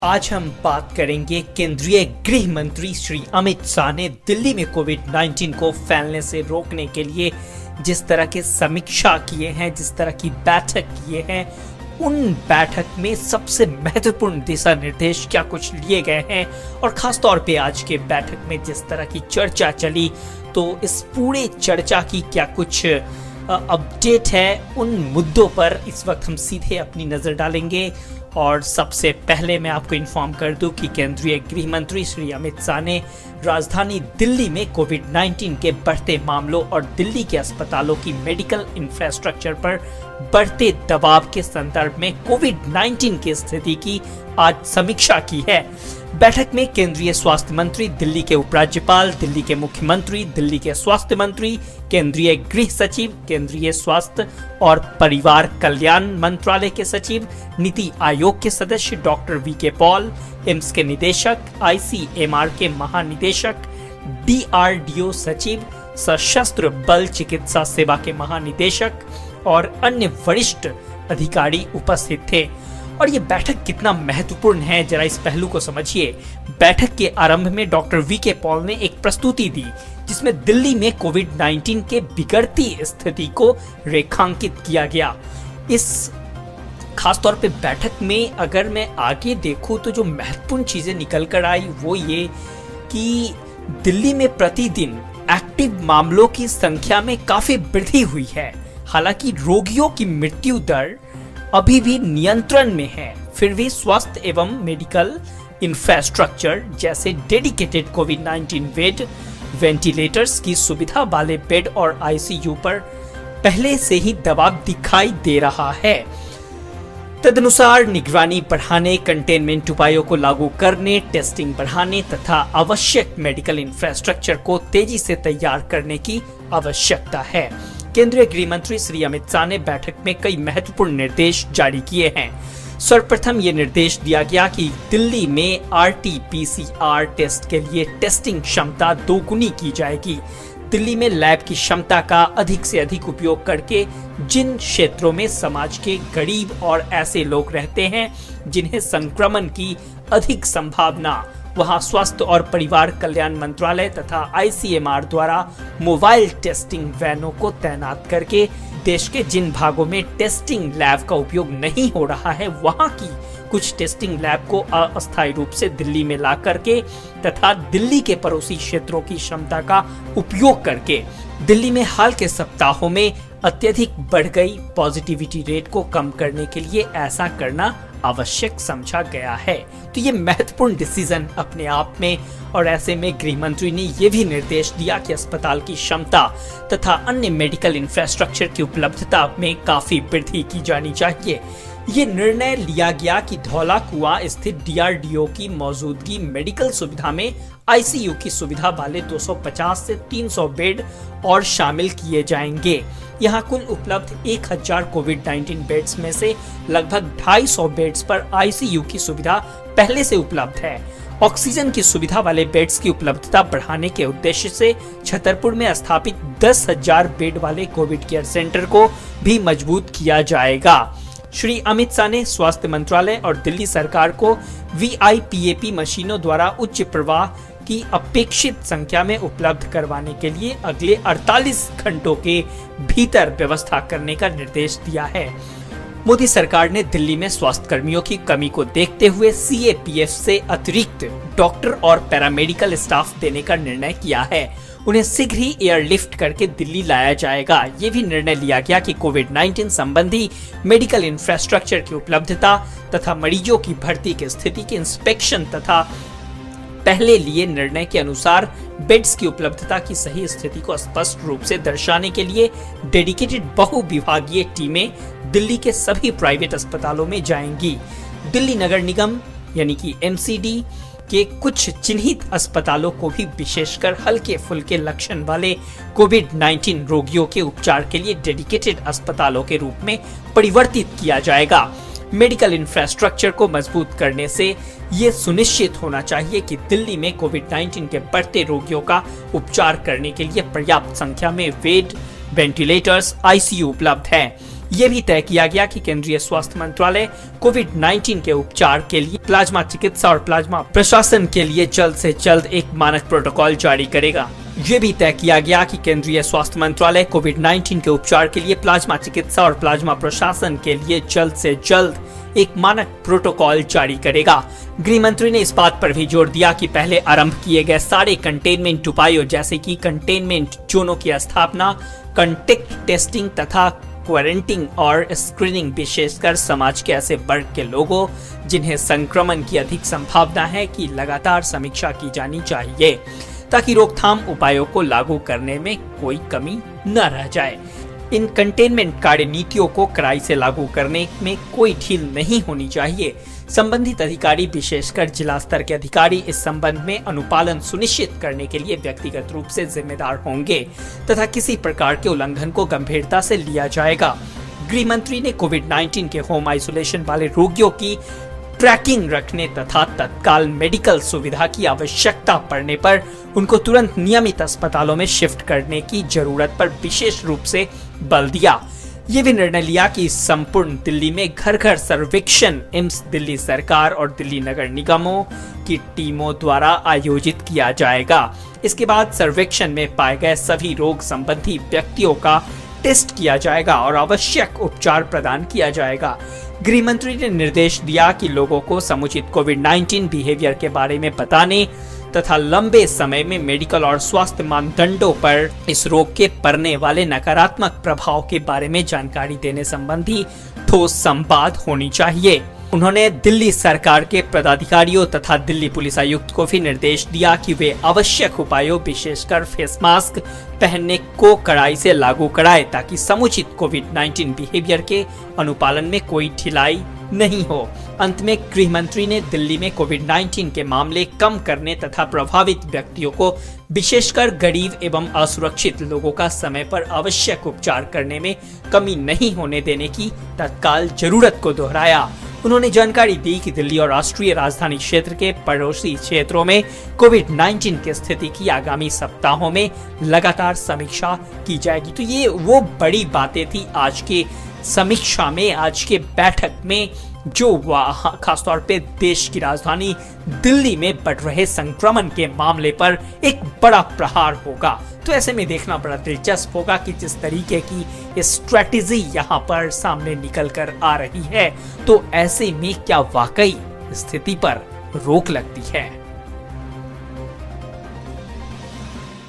आज हम बात करेंगे केंद्रीय गृह मंत्री श्री अमित शाह ने दिल्ली में कोविड-19 को फैलने से रोकने के लिए जिस तरह के समीक्षा किए हैं, जिस तरह की बैठक किए हैं, उन बैठक में सबसे महत्वपूर्ण दिशा निर्देश क्या कुछ लिए गए हैं और खास तौर पे आज के बैठक में जिस तरह की चर्चा चली, तो इस पूरे चर्चा की क्या कुछ अपडेट है, उन मुद्दों पर इस वक्त हम सीधे अपनी नजर डालेंगे। और सबसे पहले मैं आपको इन्फॉर्म कर दूं कि केंद्रीय गृह मंत्री श्री अमित शाह ने राजधानी दिल्ली में कोविड-19 के बढ़ते मामलों और दिल्ली के अस्पतालों की मेडिकल इंफ्रास्ट्रक्चर पर बढ़ते दबाव के संदर्भ में कोविड-19 की स्थिति की आज समीक्षा की है। बैठक में केंद्रीय स्वास्थ्य मंत्री, दिल्ली के उपराज्यपाल, दिल्ली के मुख्यमंत्री, दिल्ली के स्वास्थ्य मंत्री, केंद्रीय गृह सचिव, केंद्रीय स्वास्थ्य और परिवार कल्याण मंत्रालय के सचिव, नीति आयोग के सदस्य डॉक्टर वी.के. पॉल, एम्स के निदेशक, आईसीएमआर के महानिदेशक, डीआरडीओ सचिव, सशस्त्र बल चिकित्सा सेवा के महानिदेशक और अन्य वरिष्ठ अधिकारी उपस्थित थे। और ये बैठक कितना महत्वपूर्ण है, जरा इस पहलू को समझिए। बैठक के आरंभ में डॉक्टर वी.के. पॉल ने एक प्रस्तुति दी जिसमें दिल्ली में कोविड-19 के बिगड़ती स्थिति को रेखांकित किया गया। इस खासतौर पे बैठक में अगर मैं आगे देखूं तो जो महत्वपूर्ण चीजें निकल कर आई वो ये कि दिल्ली में प्रतिदिन एक्टिव मामलों की संख्या में काफी वृद्धि हुई है। हालांकि रोगियों की मृत्यु दर अभी भी नियंत्रण में है, फिर भी स्वास्थ्य एवं मेडिकल इंफ्रास्ट्रक्चर जैसे डेडिकेटेड कोविड-19 बेड, वेंटिलेटर्स की सुविधा वाले बेड और आईसीयू पर पहले से ही दबाव दिखाई दे रहा है। तदनुसार निगरानी बढ़ाने, कंटेनमेंट उपायों को लागू करने, टेस्टिंग बढ़ाने तथा आवश्यक मेडिकल इंफ्रास्ट्रक्चर को तेजी से तैयार करने की आवश्यकता है। केंद्रीय गृह मंत्री श्री अमित शाह ने बैठक में कई महत्वपूर्ण निर्देश जारी किए हैं। सर्वप्रथम ये निर्देश दिया गया कि दिल्ली में आरटी-पीसीआर टेस्ट के लिए टेस्टिंग क्षमता दोगुनी की जाएगी। दिल्ली में लैब की क्षमता का अधिक से अधिक उपयोग करके जिन क्षेत्रों में समाज के गरीब और ऐसे लोग रहते हैं जिन्हें संक्रमण की अधिक संभावना, वहां स्वास्थ्य और परिवार कल्याण मंत्रालय तथा आईसीएमआर द्वारा मोबाइल टेस्टिंग वैनों को तैनात करके देश के जिन भागों में टेस्टिंग लैब का उपयोग नहीं हो रहा है, वहां की कुछ टेस्टिंग लैब को अस्थायी रूप से दिल्ली में ला करके तथा दिल्ली के पड़ोसी क्षेत्रों की क्षमता का उपयोग करके दिल्ली में हाल के सप्ताहों में अत्यधिक बढ़ गई पॉजिटिविटी रेट को कम करने के लिए ऐसा करना आवश्यक समझा गया है। तो ये महत्वपूर्ण डिसीजन अपने आप में, और ऐसे में गृह मंत्री ने यह भी निर्देश दिया कि अस्पताल की क्षमता तथा अन्य मेडिकल इंफ्रास्ट्रक्चर की उपलब्धता में काफी वृद्धि की जानी चाहिए। ये निर्णय लिया गया कि धौला कुआं स्थित डीआरडीओ की मौजूदगी मेडिकल सुविधा में आईसीयू की सुविधा वाले 250 से 300 बेड और शामिल किए जाएंगे। यहाँ कुल उपलब्ध 1000 कोविड-19 बेड्स में से लगभग 250 बेड्स पर आईसीयू की सुविधा पहले से उपलब्ध है। ऑक्सीजन की सुविधा वाले बेड्स की उपलब्धता बढ़ाने के उद्देश्य से छतरपुर में स्थापित 10,000 बेड वाले कोविड केयर सेंटर को भी मजबूत किया जाएगा। श्री अमित शाह ने स्वास्थ्य मंत्रालय और दिल्ली सरकार को वीआईपीएपी मशीनों द्वारा उच्च प्रवाह की अपेक्षित संख्या में उपलब्ध करवाने के लिए अगले 48 घंटों के भीतर व्यवस्था करने का निर्देश दिया है। मोदी सरकार ने दिल्ली में स्वास्थ्य कर्मियों की कमी को देखते हुए सीएपीएफ से अतिरिक्त डॉक्टर और पैरामेडिकल स्टाफ देने का निर्णय किया है। उन्हें शीघ्र ही एयरलिफ्ट करके दिल्ली लाया जाएगा। ये भी निर्णय लिया गया कि कोविड-19 संबंधी मेडिकल इंफ्रास्ट्रक्चर की उपलब्धता तथा मरीजों की भर्ती की स्थिति के इंस्पेक्शन तथा पहले लिए निर्णय के अनुसार बेड्स की उपलब्धता की सही स्थिति को स्पष्ट रूप से दर्शाने के लिए डेडिकेटेड बहुविभागीय टीमें दिल्ली के सभी प्राइवेट अस्पतालों में जाएंगी। दिल्ली नगर निगम यानी कि एमसीडी के कुछ चिन्हित अस्पतालों को भी विशेषकर हल्के फुल्के लक्षण वाले कोविड-19 रोगियों के उपचार के लिए डेडिकेटेड अस्पतालों के रूप में परिवर्तित किया जाएगा। मेडिकल इंफ्रास्ट्रक्चर को मजबूत करने से ये सुनिश्चित होना चाहिए कि दिल्ली में कोविड-19 के बढ़ते रोगियों का उपचार करने के लिए पर्याप्त संख्या में बेड, वेंटिलेटर्स, आईसीयू उपलब्ध है। ये भी तय किया गया कि केंद्रीय स्वास्थ्य मंत्रालय कोविड-19 के उपचार के लिए प्लाज्मा चिकित्सा और प्लाज्मा प्रशासन के लिए जल्द से जल्द एक मानक प्रोटोकॉल जारी करेगा। ये भी तय किया गया कि केंद्रीय स्वास्थ्य मंत्रालय कोविड-19 के उपचार के लिए प्लाज्मा चिकित्सा और प्लाज्मा प्रशासन के लिए जल्द से जल्द एक मानक प्रोटोकॉल जारी करेगा। गृह मंत्री ने इस बात पर भी जोर दिया कि पहले आरंभ किए गए सारे कंटेनमेंट उपायों जैसे कि कंटेनमेंट जोनों की स्थापना, कांटेक्ट टेस्टिंग तथा क्वारंटीन और स्क्रीनिंग विशेषकर समाज के ऐसे वर्ग के लोगों जिन्हें संक्रमण की अधिक संभावना है की लगातार समीक्षा की जानी चाहिए ताकि रोकथाम उपायों को लागू करने में कोई कमी न रह जाए। इन कंटेनमेंट कार्य नीतियों को कड़ाई से लागू करने में कोई ढील नहीं होनी चाहिए। संबंधित अधिकारी विशेषकर जिला स्तर के अधिकारी इस संबंध में अनुपालन सुनिश्चित करने के लिए व्यक्तिगत रूप से जिम्मेदार होंगे तथा किसी प्रकार के उल्लंघन को गंभीरता से लिया जाएगा। गृह मंत्री ने कोविड-19 के होम आइसोलेशन वाले रोगियों की ट्रैकिंग रखने तथा तत्काल मेडिकल सुविधा की आवश्यकता पड़ने पर उनको तुरंत नियमित अस्पतालों में शिफ्ट करने की जरूरत पर विशेष रूप से बल दिया। ये भी निर्णय लिया कि संपूर्ण दिल्ली में घर घर सर्वेक्षण एम्स दिल्ली सरकार और दिल्ली नगर निगमों की टीमों द्वारा आयोजित किया जाएगा। इसके बाद सर्वेक्षण में पाए गए सभी रोग संबंधी व्यक्तियों का टेस्ट किया जाएगा और आवश्यक उपचार प्रदान किया जाएगा। गृह मंत्री ने निर्देश दिया कि लोगों को समुचित कोविड-19 बिहेवियर के बारे में बताने तथा लंबे समय में मेडिकल और स्वास्थ्य मानदंडों पर इस रोग के पड़ने वाले नकारात्मक प्रभाव के बारे में जानकारी देने संबंधी ठोस संवाद होनी चाहिए। उन्होंने दिल्ली सरकार के पदाधिकारियों तथा दिल्ली पुलिस आयुक्त को भी निर्देश दिया कि वे आवश्यक उपायों विशेषकर फेस मास्क पहनने को कड़ाई से लागू कराए ताकि समुचित कोविड-19 बिहेवियर के अनुपालन में कोई ढिलाई नहीं हो। अंत में गृह मंत्री ने दिल्ली में कोविड-19 के मामले कम करने तथा प्रभावित व्यक्तियों को विशेषकर गरीब एवं असुरक्षित लोगों का समय पर आवश्यक उपचार करने में कमी नहीं होने देने की तत्काल जरूरत को दोहराया। उन्होंने जानकारी दी कि दिल्ली और राष्ट्रीय राजधानी क्षेत्र के पड़ोसी क्षेत्रों में कोविड-19 की स्थिति की आगामी सप्ताहों में लगातार समीक्षा की जाएगी। तो ये वो बड़ी बातें थी आज के समीक्षा में, आज के बैठक में, जो खासतौर पे देश की राजधानी दिल्ली में बढ़ रहे संक्रमण के मामले पर एक बड़ा प्रहार होगा। तो ऐसे में देखना बड़ा दिलचस्प होगा कि जिस तरीके की स्ट्रेटेजी यहाँ पर सामने निकल कर आ रही है, तो ऐसे में क्या वाकई स्थिति पर रोक लगती है।